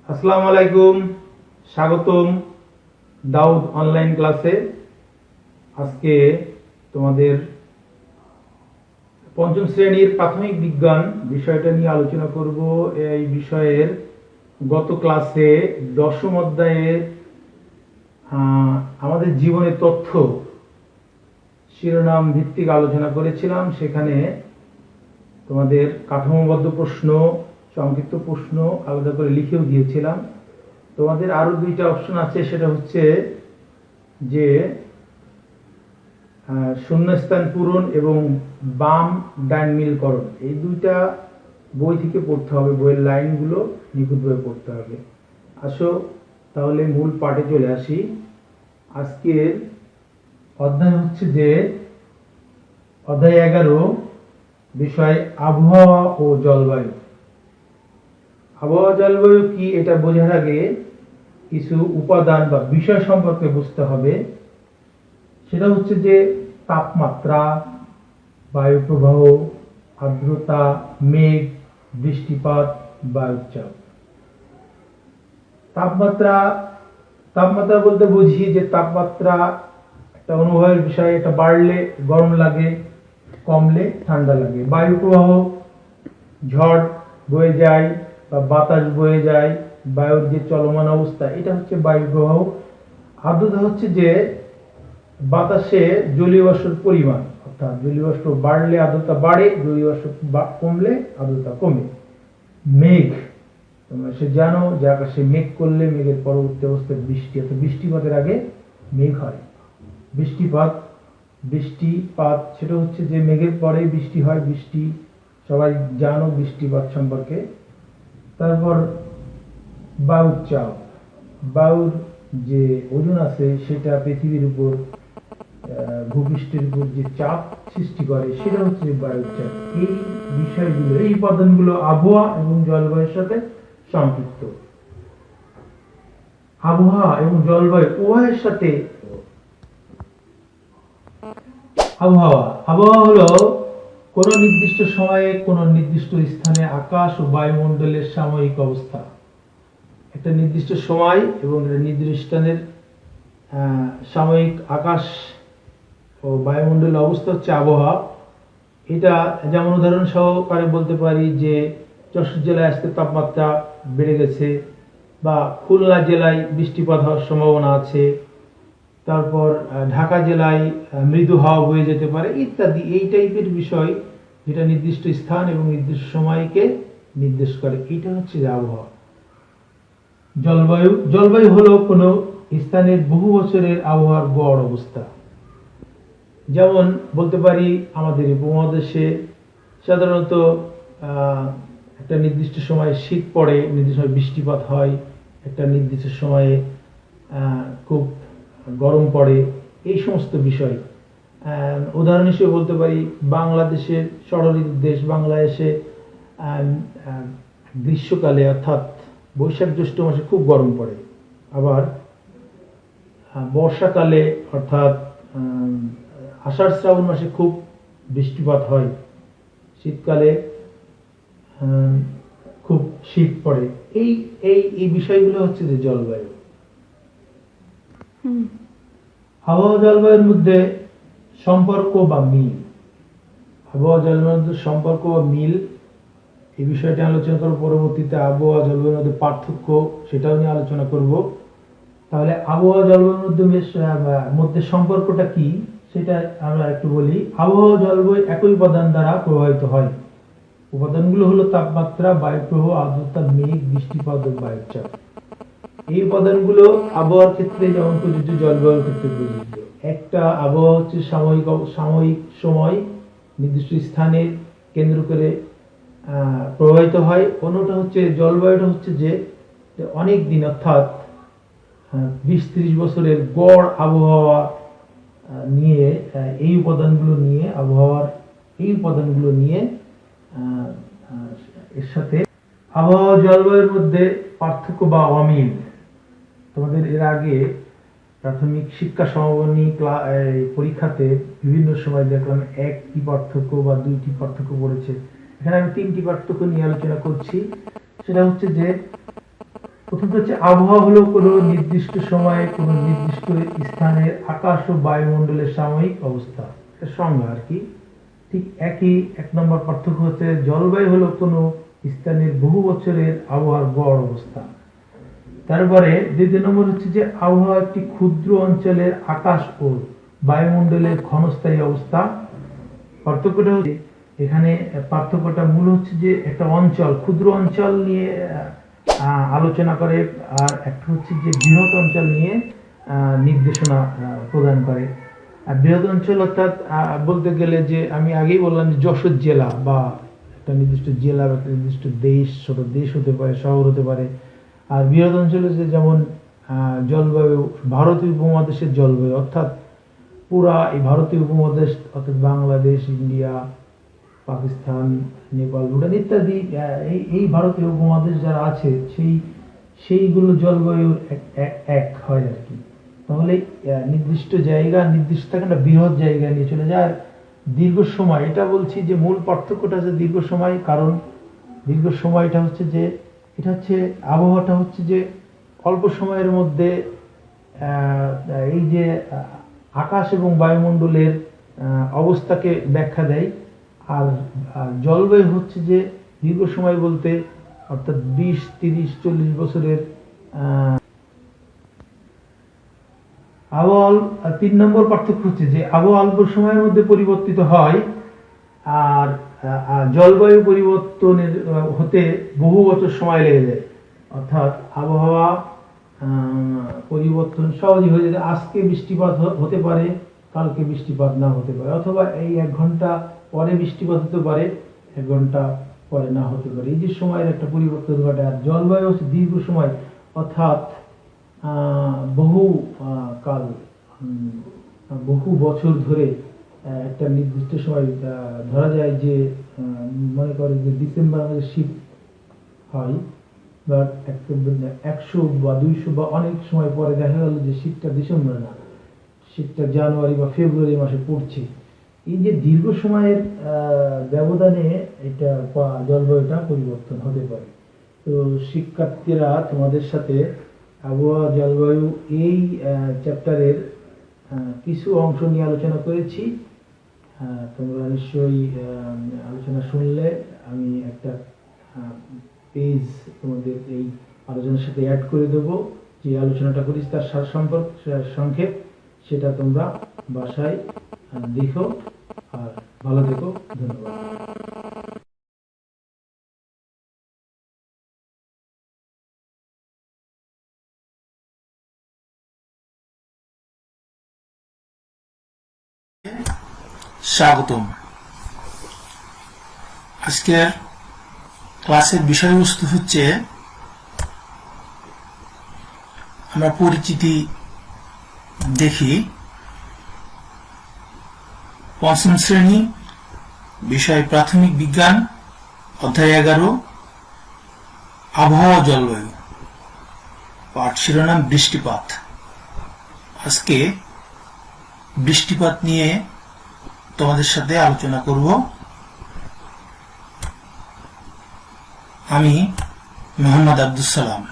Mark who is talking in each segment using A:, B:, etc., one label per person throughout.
A: আসসালামু আলাইকুম, স্বাগতম দাউদ অনলাইন ক্লাসে। আজকে তোমাদের পঞ্চম শ্রেণীর প্রাথমিক বিজ্ঞান বিষয়টা নিয়ে আলোচনা করব। এই বিষয়ের গত ক্লাসে দশম অধ্যায়ে আমাদের জীবনের তথ্য শিরোনাম ভিত্তিক আলোচনা করেছিলাম। সেখানে তোমাদের কাঠামোবদ্ধ প্রশ্ন, সংক্ষিপ্ত প্রশ্ন আলাদা করে লিখেও দিয়েছিলাম। তোমাদের আরো দুইটা অপশন আছে, সেটা হচ্ছে যে শূন্যস্থান পূরণ এবং বাম ডান মিলকরণ। এই দুইটা বই থেকে পড়তে হবে, বইয়ের লাইনগুলো নিখুঁতভাবে পড়তে হবে। আসো তাহলে মূল পাঠে চলে আসি। আজকের অধ্যায় হচ্ছে যে অধ্যায় 11, বিষয় আবহাওয়া ও জলবায়ু। আবহাওয়া জলবায়ু কি এটা বোঝার আগে কিছু উপাদান বা বিষয় সম্পর্কে বুঝতে হবে। সেটা হচ্ছে যে তাপমাত্রা, বায়ু প্রবাহ, আর্দ্রতা, মেঘ, বৃষ্টিপাত, বায়ুচাপ। তাপমাত্রা বলতে বুঝি যে তাপমাত্রা একটা অনুভবের বিষয়। এটা বাড়লে গরম লাগে, কমলে ঠান্ডা লাগে। বায়ু প্রবাহ, ঝড় বয়ে যায় বা বাতাস বয়ে যায়, বায়ুর যে চলমান অবস্থা, এটা হচ্ছে বায়ু প্রবাহ। আর্দ্রতা হচ্ছে যে বাতাসে জলীয় বাষ্পের পরিমাণ, অর্থাৎ জলীয় বাষ্প বাড়লে আর্দ্রতা বাড়ে, জলীয় বাষ্প কমলে আর্দ্রতা কমে। মেঘ, তোমরা সে জানো যে আকাশে মেঘ করলে মেঘের পরবর্তী অবস্থায় বৃষ্টি, অর্থাৎ বৃষ্টিপাতের আগে মেঘ হয়। বৃষ্টিপাত সেটা হচ্ছে যে মেঘের পরে বৃষ্টি হয়। বৃষ্টি সবাই জানো বৃষ্টিপাত সম্পর্কে। তারপর বায়ুচাপ, বায়ুর যে ওজন আছে সেটা পৃথিবীর উপর, ভূপৃষ্ঠের উপর যে চাপ সৃষ্টি করে সেটা হচ্ছে বায়ুচাপ। এই বিষয়গুলো, এই উপাদানগুলো আবহাওয়া এবং জলবায়ুর সাথে সম্পৃক্ত। আবহাওয়া এবং জলবায়ু উভয়ের সাথে। আবহাওয়া হলো কোন নির্দিষ্ট সময়ে কোন নির্দিষ্ট স্থানে আকাশ ও বায়ুমণ্ডলের সাময়িক অবস্থা। একটা নির্দিষ্ট সময় এবং একটা নির্দিষ্ট স্থানের সাময়িক আকাশ ও বায়ুমণ্ডলের অবস্থা হচ্ছে আবহাওয়া। এটা যেমন উদাহরণ সহকারে বলতে পারি যে যশোর জেলায় আজকে তাপমাত্রা বেড়ে গেছে, বা খুলনা জেলায় বৃষ্টিপাত হওয়ার সম্ভাবনা আছে। তারপর ঢাকা জেলায় মৃদু হাওয়া বয়ে যেতে পারে ইত্যাদি। এই টাইপের বিষয় যেটা নির্দিষ্ট স্থান এবং নির্দিষ্ট সময়কে নির্দেশ করে, এটা হচ্ছে আবহাওয়া। জলবায়ু হলো কোনো স্থানের বহু বছরের আবহাওয়ার গড় অবস্থা। যেমন বলতে পারি আমাদের উপমহাদেশে সাধারণত একটা নির্দিষ্ট সময়ে শীত পড়ে, নির্দিষ্ট সময়ে বৃষ্টিপাত হয়, একটা নির্দিষ্ট সময়ে খুব গরম পড়ে, এই সমস্ত বিষয়। উদাহরণ হিসেবে বলতে পারি বাংলাদেশের ষড়ঋতুর দেশ বাংলাদেশে গ্রীষ্মকালে অর্থাৎ বৈশাখ জ্যৈষ্ঠ মাসে খুব গরম পড়ে, আবার বর্ষাকালে অর্থাৎ আষাঢ় শ্রাবণ মাসে খুব বৃষ্টিপাত হয়, শীতকালে খুব শীত পড়ে। এই এই এই বিষয়গুলো হচ্ছে যে জলবায়ু। আবহাওয়া জলবায়ুর মধ্যে সম্পর্ক বা মিল। আবহাওয়া জলবায়ুর মধ্যে সম্পর্ক বা মিল, এই বিষয়টি আলোচনা করব। পরবর্তীতে আবহাওয়া জলবায়ুর মধ্যে পার্থক্য, সেটাও নিয়ে আলোচনা করব। তাহলে আবহাওয়া জলবায়ুর মধ্যে সম্পর্কটা কি সেটা আমরা একটু বলি। আবহাওয়া জলবায়ু একই উপাদান দ্বারা প্রভাবিত হয়। উপাদানগুলো হলো তাপমাত্রা, বায়ু প্রবাহ, আর্দ্রতা, মেঘ, বৃষ্টিপাত ও বায়ুচাপ। এই উপাদানগুলো আবহাওয়ার ক্ষেত্রে যেমন প্রযোজ্য, জলবায়ুর ক্ষেত্রে প্রযোজ্য। একটা আবহাওয়া হচ্ছে সাময়িক সময় নির্দিষ্ট স্থানের কেন্দ্র করে প্রভাবিত হয়। অন্যটা হচ্ছে জলবায়ুটা হচ্ছে যে অনেক দিন, অর্থাৎ 20-30 বছরের গড় আবহাওয়া নিয়ে, এই উপাদানগুলো নিয়ে এর সাথে আবহাওয়া জলবায়ুর মধ্যে পার্থক্য বা অমিল। তোমাদের এর আগে প্রাথমিক শিক্ষা সমাপনী পরীক্ষাতে বিভিন্ন সময় দেখলাম একটি পার্থক্য বা দুইটি পার্থক্য পড়েছে। এখানে আমি 3টি পার্থক্য নিয়ে আলোচনা করছি। সেটা হচ্ছে যে প্রথমত হচ্ছে আবহাওয়া হলো কোনো নির্দিষ্ট সময়ে কোনো নির্দিষ্ট স্থানের আকাশ ও বায়ুমণ্ডলের সাময়িক অবস্থা, এটা সংজ্ঞা আর কি। ঠিক একই 1 নম্বর পার্থক্য হচ্ছে জলবায়ু হলো কোনো স্থানের বহু বছরের আবহাওয়ার গড় অবস্থা। তারপরে 2 নম্বর হচ্ছে যে আবহাওয়া একটি ক্ষুদ্র অঞ্চলের আকাশ ও বায়ুমণ্ডলের ক্ষণস্থায়ী অবস্থা। পার্থক্যটা হচ্ছে এখানে পার্থক্যটা মূল হচ্ছে যে একটা অঞ্চল, ক্ষুদ্র অঞ্চল নিয়ে আলোচনা করে, আর একটা হচ্ছে যে বৃহৎ অঞ্চল নিয়ে নির্দেশনা প্রদান করে। আর বৃহৎ অঞ্চল অর্থাৎ বলতে গেলে যে আমি আগেই বললাম যে যশোর জেলা বা একটা নির্দিষ্ট জেলা বা একটা নির্দিষ্ট দেশ, ছোট দেশ হতে পারে, শহর হতে পারে। আর বৃহৎ অঞ্চল হচ্ছে যেমন জলবায়ু, ভারতীয় উপমহাদেশের জলবায়ু অর্থাৎ পুরা এই ভারতীয় উপমহাদেশ অর্থাৎ বাংলাদেশ, ইন্ডিয়া, পাকিস্তান, নেপাল, ভুটান ইত্যাদি এই ভারতীয় উপমহাদেশ যারা আছে সেইগুলো জলবায়ু এক হয় আর কি। তাহলে নির্দিষ্ট জায়গা, নির্দিষ্ট থাকে না, বৃহৎ জায়গা নিয়ে চলে যায়। আর দীর্ঘ সময়, এটা বলছি যে মূল পার্থক্যটা হচ্ছে দীর্ঘ সময়, কারণ দীর্ঘ সময়টা হচ্ছে যে এটা হচ্ছে আবহাওয়াটা হচ্ছে যে অল্প সময়ের মধ্যে এই যে আকাশ এবং বায়ুমণ্ডলের অবস্থাকে ব্যাখ্যা দেয়। আর জলবায়ু হচ্ছে যে দীর্ঘ সময় বলতে অর্থাৎ 20, 30, 40 বছরের আবহাওয়া। 3 নম্বর পার্থক্য হচ্ছে যে আবহাওয়া অল্প সময়ের মধ্যে পরিবর্তিত হয়, আর জলবায়ু পরিবর্তনের হতে বহু বছর সময় লেগে যায়। অর্থাৎ আবহাওয়া পরিবর্তন সহজে হয়ে যায়, আজকে বৃষ্টিপাত হতে পারে, কালকে বৃষ্টিপাত না হতে পারে, অথবা এই 1 ঘন্টা পরে বৃষ্টিপাত হতে পারে, 1 ঘন্টা পরে না হতে পারে। এই যে সময়ের একটা পরিবর্তন ঘটে। আর জলবায়ু হচ্ছে দীর্ঘ সময়, অর্থাৎ বহু কাল, বহু বছর ধরে একটা নির্দিষ্ট সময় ধরা যায় যে মনে করে যে ডিসেম্বর আমাদের শীত হয়, বা 100 বা 200 বা অনেক সময় পরে দেখা গেল যে শীতটা ডিসেম্বর না, শীতটা জানুয়ারি বা ফেব্রুয়ারি মাসে পড়ছে। এই যে দীর্ঘ সময়ের ব্যবধানে এটা জলবায়ুটা পরিবর্তন হতে পারে। তো শিক্ষার্থীরা, তোমাদের সাথে আবহাওয়া জলবায়ু এই চ্যাপ্টারের কিছু অংশ নিয়ে আলোচনা করেছি। তোমরা নিশ্চয়ই আলোচনা শুনলে। আমি একটা পেজ তোমাদের এই আলোচনার সাথে অ্যাড করে দেবো, যে আলোচনাটা করেছি তার সংক্ষেপ, সেটা তোমরা বাসায় দেখো। আর ভালো থেকো, ধন্যবাদ।
B: স্বাগতম। আজকের ক্লাসের বিষয়বস্তু হচ্ছে আমরা পরিচিতি দেখি। 5ম শ্রেণী, বিষয় প্রাথমিক বিজ্ঞান, অধ্যায় 11, আবহাওয়া জলবায়ু, পাঠ শিরোনাম বৃষ্টিপাত। আজকে বৃষ্টিপাত নিয়ে তোমাদের সাথে আলোচনা করব। আমি মোহাম্মদ আব্দুল সালাম।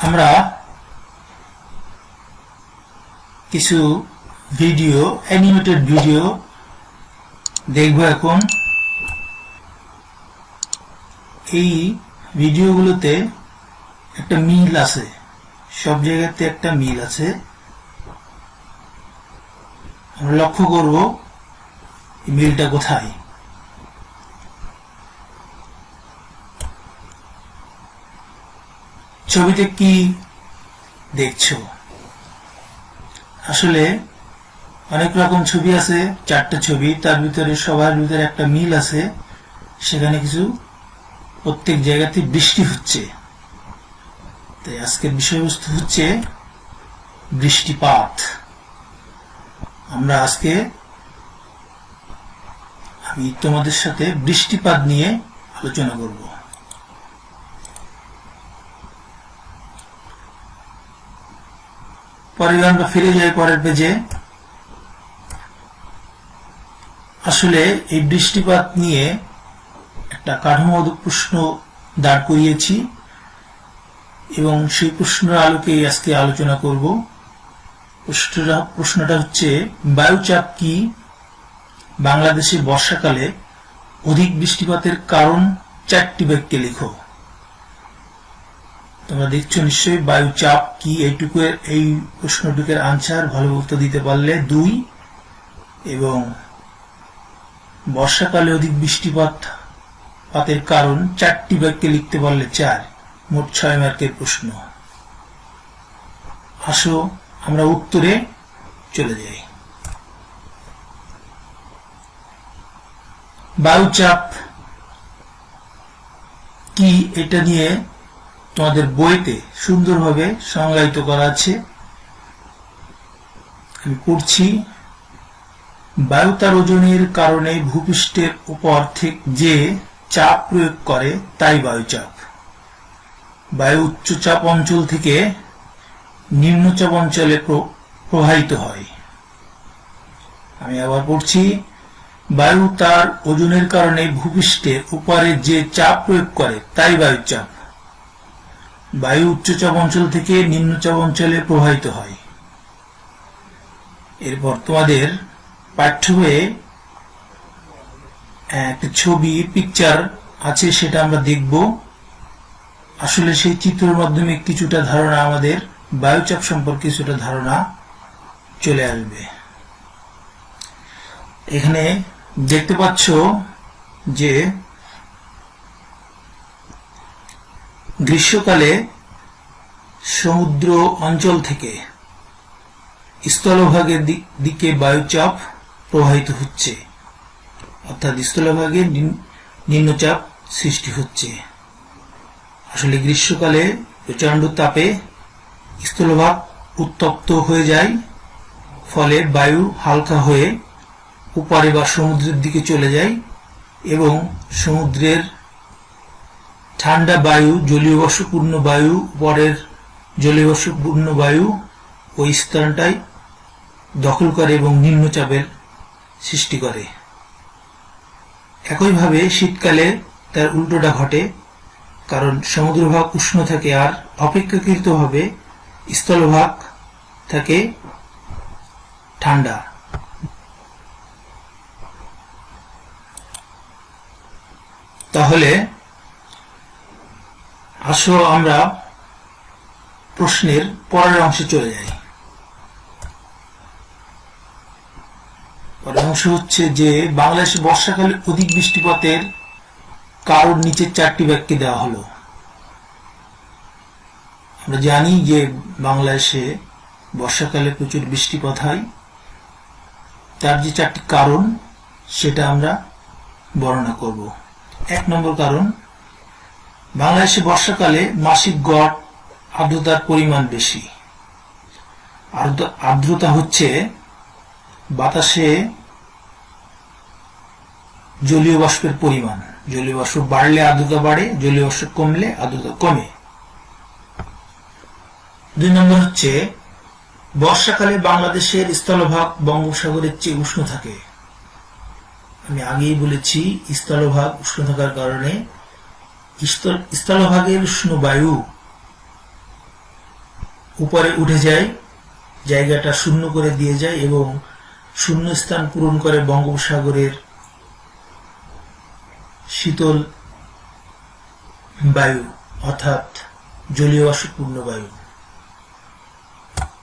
B: আমরা কিছু ভিডিও, অ্যানিমেটেড ভিডিও দেখব এখন। এই ভিডিওগুলোতে একটা মিল আছে, সব জায়গাতে একটা মিল আছে। আমরা লক্ষ্য করব এই মিলটা কোথায়। ছবিতে কি দেখছো? আসলে অনেক রকম ছবি আছে, 4টে ছবি, তার ভিতরে সবার ভিতরে একটা মিল আছে। সেখানে কিছু প্রত্যেক জায়গাতে বৃষ্টি হচ্ছে। তাই আজকের বিষয়বস্তু হচ্ছে বৃষ্টিপাত। আমরা আজকে আমি তোমাদের সাথে বৃষ্টিপাত নিয়ে আলোচনা করব। পরে আমরা ফিরে যাই পরের পেজে। আসলে এই বৃষ্টিপাত নিয়ে একটা কাঠামোগত প্রশ্ন দাঁড় করিয়েছি এবং সেই প্রশ্নের আলোকে আজকে আলোচনা করব। প্রশ্নটা হচ্ছে, বায়ুচাপ কি? বাংলাদেশে বর্ষাকালে অধিক বৃষ্টিপাতের কারণ 4টি বাক্যে লিখো। তোমরা দেখছো নিশ্চয়ই বায়ুচাপ কি। এই প্রশ্নটুকের আনসার ভালো উত্তর দিতে পারলে 2 এবং বর্ষাকালে অধিক বৃষ্টিপাতের কারণ 4টি বাক্যে লিখতে পারলে 4। মোট 6 মার্কের প্রশ্ন। আসো আমরা উত্তরে চলে যাই। বায়ুচাপ কি এটা নিয়ে তোমাদের বইতে সুন্দরভাবে সংজ্ঞায়িত করা আছে। আমি পড়ছি। বায়ু তার ওজনের কারণে ভূপৃষ্ঠের উপর থেকে যে চাপ প্রয়োগ করে তাই বায়ুচাপ। বায়ু উচ্চচাপ অঞ্চল থেকে নিম্নচাপ অঞ্চলে প্রবাহিত হয়। আমি আবার পড়ছি। বায়ু তার ওজনের কারণে ভূপৃষ্ঠের উপরে যে চাপ প্রয়োগ করে তাই বায়ুচাপ। বায়ু উচ্চচাপ অঞ্চল থেকে নিম্নচাপ অঞ্চলে প্রবাহিত হয়। এরপর তোমাদের পাঠ্য বইয়ে একটা ছবি পিকচার আছে, সেটা আমরা দেখব। আসলে সেই চিত্রের মাধ্যমে কিছুটা ধারণা, আমাদের বায়ুচাপ সম্পর্কে কিছুটা ধারণা চলে আসবে। এখানে দেখতে পাচ্ছ যে গ্রীষ্মকালে সমুদ্র অঞ্চল থেকে স্থলভাগের দিকে বায়ুচাপ প্রবাহিত হচ্ছে, অর্থাৎ স্থলভাগে নিম্নচাপ সৃষ্টি হচ্ছে। আসলে গ্রীষ্মকালে প্রচন্ড তাপে স্থলভাগ উত্তপ্ত হয়ে যায়, ফলে বায়ু হালকা হয়ে উপরে বা সমুদ্রের দিকে চলে যায় এবং সমুদ্রের ঠান্ডা বায়ু, জলীয় বাষ্পপূর্ণ বায়ু, উপরের জলীয় বাষ্পপূর্ণ বায়ু ওই স্থানটায় দখল করে এবং নিম্নচাপের সৃষ্টি করে। একইভাবে শীতকালে তার উল্টোটা ঘটে, কারণ সমুদ্রভাগ উষ্ণ থাকে আর অপেক্ষাকৃতভাবে স্থলভাগ থাকে ঠান্ডা। তাহলে আসো আমরা প্রশ্নের পরের অংশে চলে যাই। পরের অংশ হচ্ছে যে বাংলাদেশে বর্ষাকালে অধিক বৃষ্টিপাতের কারণ নিচে 4টি বাক্যে দেওয়া হলো। আমরা জানি যে বাংলাদেশে বর্ষাকালে প্রচুর বৃষ্টিপাত হয়, তার যে 4টি কারণ সেটা আমরা বর্ণনা করব। 1 নম্বর কারণ, বাংলাদেশে বর্ষাকালে মাসিক গড় আর্দ্রতার পরিমাণ বেশি। আর্দ্রতা হচ্ছে বাতাসে জলীয় বাষ্পের পরিমাণ। জলীয় বাষ্প বাড়লে আর্দ্রতা বাড়ে, জলীয় বাষ্প কমলে আর্দ্রতা কমে। 2 নম্বর হচ্ছে, বর্ষাকালে বাংলাদেশের স্থলভাগ বঙ্গোপসাগরের চেয়ে উষ্ণ থাকে। আমি আগেই বলেছি, স্থলভাগ উষ্ণ থাকার কারণে স্থলভাগের উষ্ণ বায়ু উপরে উঠে যায়, জায়গাটা শূন্য করে দিয়ে যায় এবং শূন্য স্থান পূরণ করে বঙ্গোপসাগরের শীতল বায়ু, অর্থাৎ জলীয় বাষ্পপূর্ণ বায়ু।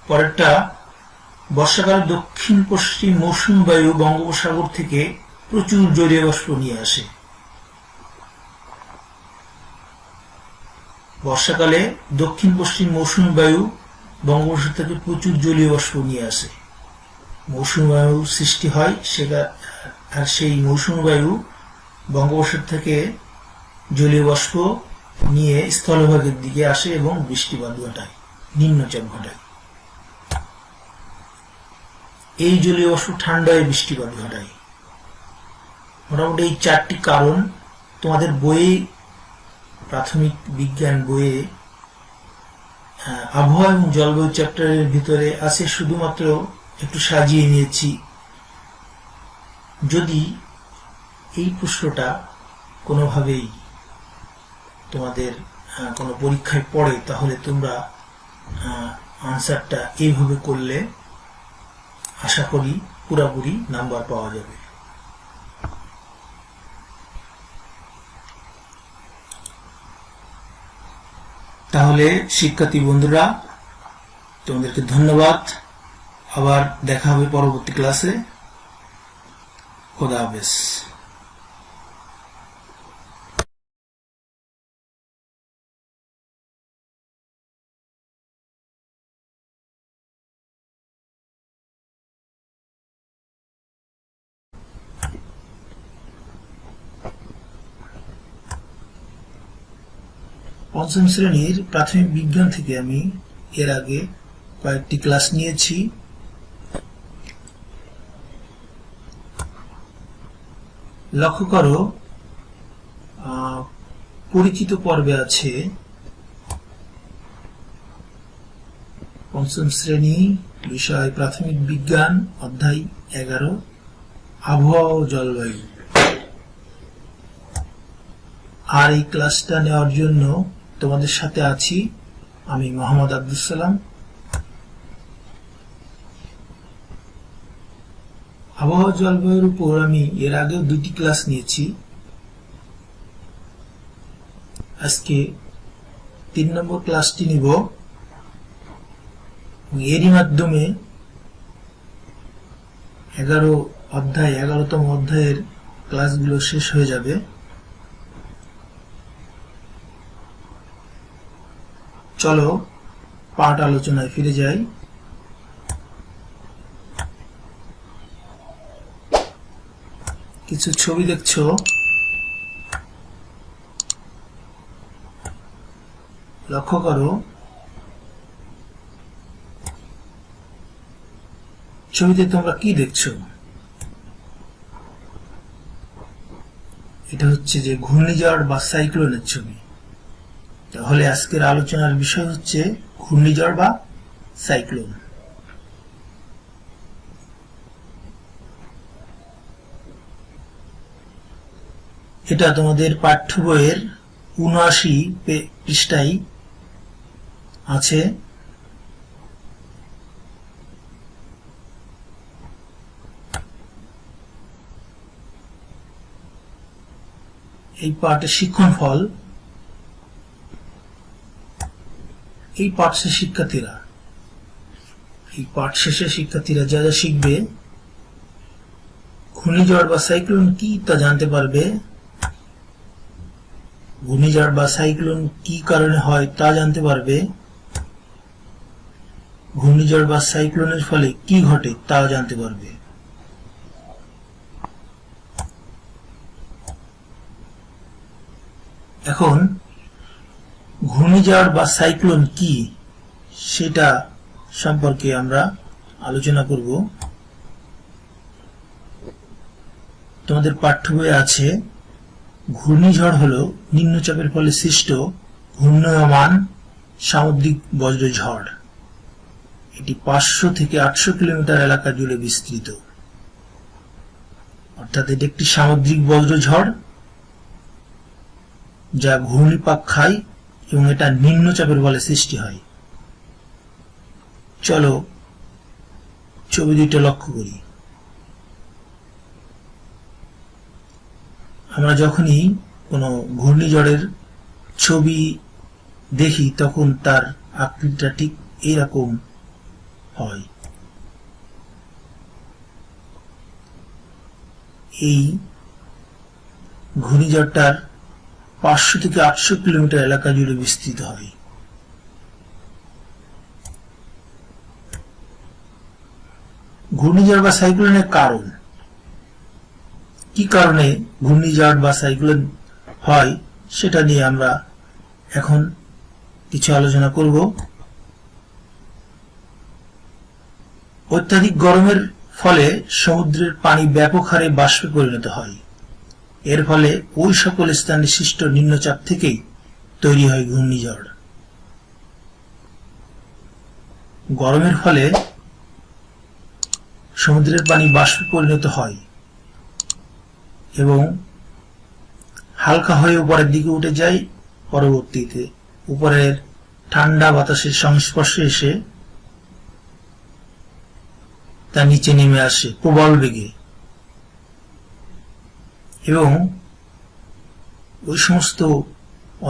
B: পরেরটা, বর্ষাকালে দক্ষিণ পশ্চিম মৌসুমী বায়ু বঙ্গোপসাগর থেকে প্রচুর জলীয় বাষ্প নিয়ে আসে। বর্ষাকালে দক্ষিণ পশ্চিম মৌসুমী বায়ু বঙ্গোপসাগর থেকে প্রচুর জলীয় বাষ্প নিয়ে আসে। মৌসুমী বায়ু সৃষ্টি হয় আর সেই মৌসুমী বায়ু বঙ্গোপসাগর থেকে জলীয় বাষ্প নিয়ে স্থলভাগের দিকে আসে এবং বৃষ্টিপাত ঘটায়, নিম্নচাপ ঘটায়। এই জলীয় বাষ্প ঠান্ডায় বৃষ্টিপাত ঘটায়। মোটামুটি এই 4টি কারণ তোমাদের বইয়ে, প্রাথমিক বিজ্ঞান বইয়ে আবহাওয়া এবং জলবায়ু চ্যাপ্টারের ভিতরে আছে, শুধুমাত্র একটু সাজিয়ে নিয়েছি। যদি এই প্রশ্নটা কোনোভাবেই তোমাদের কোনো পরীক্ষায় পড়ে, তাহলে তোমরা আনসারটা এইভাবে করলে আশা করি পুরোপুরি নাম্বার পাওয়া যাবে। তাহলে শিক্ষার্থী বন্ধুরা, তোমাদেরকে ধন্যবাদ। আবার দেখা হবে পরবর্তী ক্লাসে। খোদা হাফেজ। পঞ্চম শ্রেণীর প্রাথমিক বিজ্ঞান থেকে আমি এর আগে কয়েকটি ক্লাস নিয়েছি। লক্ষ্য করো, পরিচিত পর্বে আছে পঞ্চম শ্রেণী, বিষয় প্রাথমিক বিজ্ঞান, অধ্যায় 11, আবহাওয়া ও জলবায়ু। আর এই ক্লাসটা নেওয়ার জন্য তোমাদের সাথে আছি আমি মোহাম্মদ আব্দুল সালাম। আবহাওয়া জলবায়ুর উপর আমি এর আগেও 2টি ক্লাস নিয়েছি। আজকে 3 নম্বর ক্লাসটি নিব। এরই মাধ্যমে 11তম অধ্যায়ের ক্লাসগুলো শেষ হয়ে যাবে। চলো পাঠ আলোচনায় ফিরে যাই। কিছু ছবি দেখছো, লক্ষ্য করো। ছবিতে তোমরা কি দেখছো? এটা হচ্ছে যে ঘূর্ণিঝড় বা সাইক্লোনের ছবি। তাহলে আজকের আলোচনার বিষয় হচ্ছে ঘূর্ণিঝড় বা সাইক্লোন। এটা তোমাদের পাঠ্য বইয়ের ৭৯ পৃষ্ঠায় আছে। এই পাঠের শিক্ষণ ফল, এই পাঠ শেষে শিক্ষার্থীরা যা যা শিখবে, ঘূর্ণিঝড় বা সাইক্লোন কি তা জানতে পারবে, ঘূর্ণিঝড় বা সাইক্লোন কি কারণে হয় তা জানতে পারবে, ঘূর্ণিঝড় বা সাইক্লোনের ফলে কি ঘটে তা জানতে পারবে। এখন ঘূর্ণিঝড় বা সাইক্লোন কি সেটা সম্পর্কে আমরা আলোচনা করব। তোমাদের পাঠ্য বইয়ে আছে, ঘূর্ণিঝড় হলো নিম্নচাপের ফলে সৃষ্ট ঘূর্ণায়মান সামুদ্রিক বজ্রঝড়। এটি 500 থেকে 800 কিলোমিটার এলাকা জুড়ে বিস্তৃত। অর্থাৎ এটি একটি সামুদ্রিক বজ্রঝড় যা ঘূর্ণিপাক খায় এবং এটা নিম্নচাপের ফলে সৃষ্টি হয়। চলো ছবি দুইটা লক্ষ্য করি। আমরা যখনই কোনো ঘূর্ণিঝড়ের ছবি দেখি তখন তার আকৃতিটা ঠিক এইরকম হয়। এই ঘূর্ণিঝড়টার 500 থেকে 800 কিলোমিটার এলাকা জুড়ে বিস্তৃত হয়। ঘূর্ণিঝড় বা সাইক্লোনের কারণ, কি কারণে ঘূর্ণিঝড় বা সাইক্লোন হয় সেটা নিয়ে আমরা এখন কিছু আলোচনা করব। অত্যাধিক গরমের ফলে সমুদ্রের পানি ব্যাপক হারে বাষ্পে পরিণত হয়। এর ফলে ওই সকল স্থানে সৃষ্ট নিম্নচাপ থেকেই তৈরি হয় ঘূর্ণিঝড়। গরমের ফলে সমুদ্রের পানি বাষ্পে পরিণত হয়, এবং হালকা হয়ে উপরের দিকে উঠে যায়, পরবর্তীতে উপরের ঠান্ডা বাতাসের সংস্পর্শে এসে তা নিচে নেমে আসে প্রবল বেগে এবং ওই সমস্ত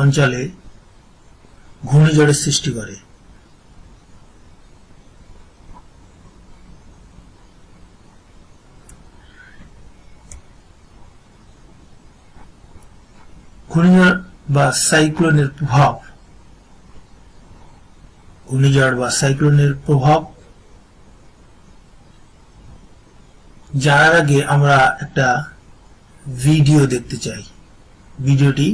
B: অঞ্চলে ঘূর্ণিঝড়ের সৃষ্টি করে। ঘূর্ণিঝড় বা সাইক্লোনের প্রভাব, ঘূর্ণিঝড় বা সাইক্লোনের প্রভাব জানার আগে আমরা একটা ভিডিও দেখতে চাই। ভিডিওটি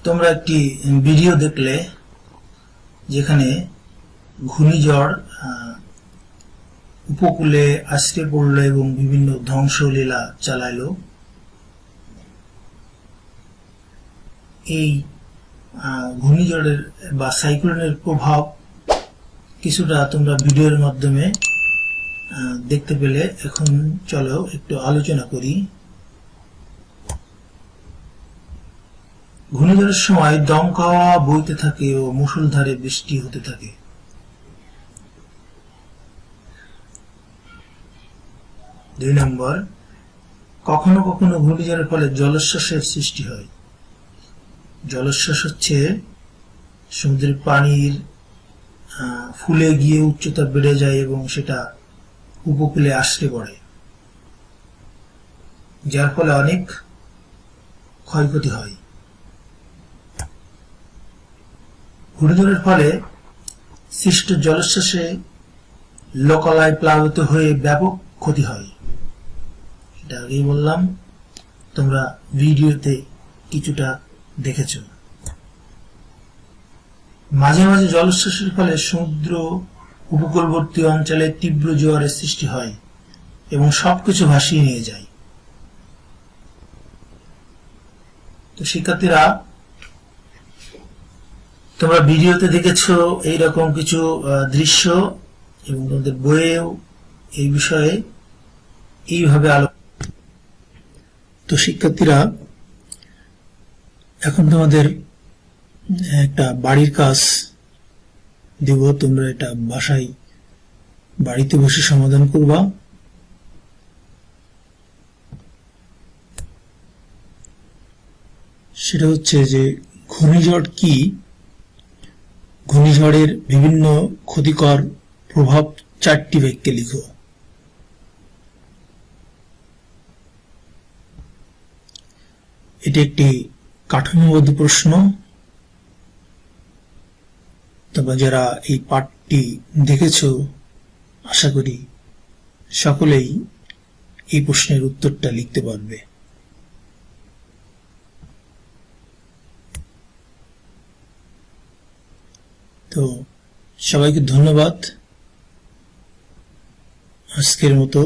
B: তোমরা একটি ভিডিও দেখলে যেখানে ঘূর্ণিঝড় উপকূলে আছড়ে পড়ল এবং বিভিন্ন ধ্বংসলীলা চালাইল। এই ঘূর্ণিঝড়ের বা সাইক্লোনের প্রভাব কিছুটা তোমরা ভিডিওর মাধ্যমে দেখতে পেলে। এখন চলো একটু আলোচনা করি। ঘূর্ণিঝড়ের সময় দমকা হাওয়া বইতে থাকে ও মুষলধারে বৃষ্টি হতে থাকে। দুই নম্বর, কখনো কখনো ঘূর্ণিঝড়ের ফলে জলোচ্ছ্বাসের সৃষ্টি হয়। জলোচ্ছ্বাস হচ্ছে সমুদ্রের পানির ফুলে গিয়ে উচ্চতা বেড়ে যায় এবং সেটা উপকূলে আছড়ে পড়ে, যার ফলে অনেক ক্ষয়ক্ষতি হয়। ঘূর্ণিঝড়ের ফলে সৃষ্ট জলোচ্ছ্বাসে লোকালয় প্লাবিত হয়ে ব্যাপক ক্ষতি হয়। এটা আগেই বললাম, তোমরা ভিডিওতে কিছুটা দেখেছ। মাঝে মাঝে জলোচ্ছ্বাসের ফলে সমুদ্র উপকূলবর্তী অঞ্চলে তীব্র জোয়ারের সৃষ্টি হয় এবং সবকিছু ভাসিয়ে নিয়ে যায়। তো শিক্ষার্থীরা, তোমরা ভিডিওতে দেখেছো এইরকম কিছু দৃশ্য এবং তোমাদের বইয়েও এই বিষয়ে এইভাবে তো শিক্ষার্থীরা, এখন তোমাদের একটা বাড়ির কাজ দেব, তোমরা এটা বাসায় বাড়িতে বসে সমাধান করবা। সেটা হচ্ছে যে ঘূর্ণিঝড় কি, ঘূর্ণিঝড়ের বিভিন্ন ক্ষতিকর প্রভাব 4টি বাক্যে লিখো। এটি একটি কাঠামোবদ্ধ প্রশ্ন। তোমরা যারা এই পাঠটি দেখেছো, আশা করি সকলেই এই প্রশ্নের উত্তরটা লিখতে পারবে। তো সবাইকে ধন্যবাদ। আজকের মতো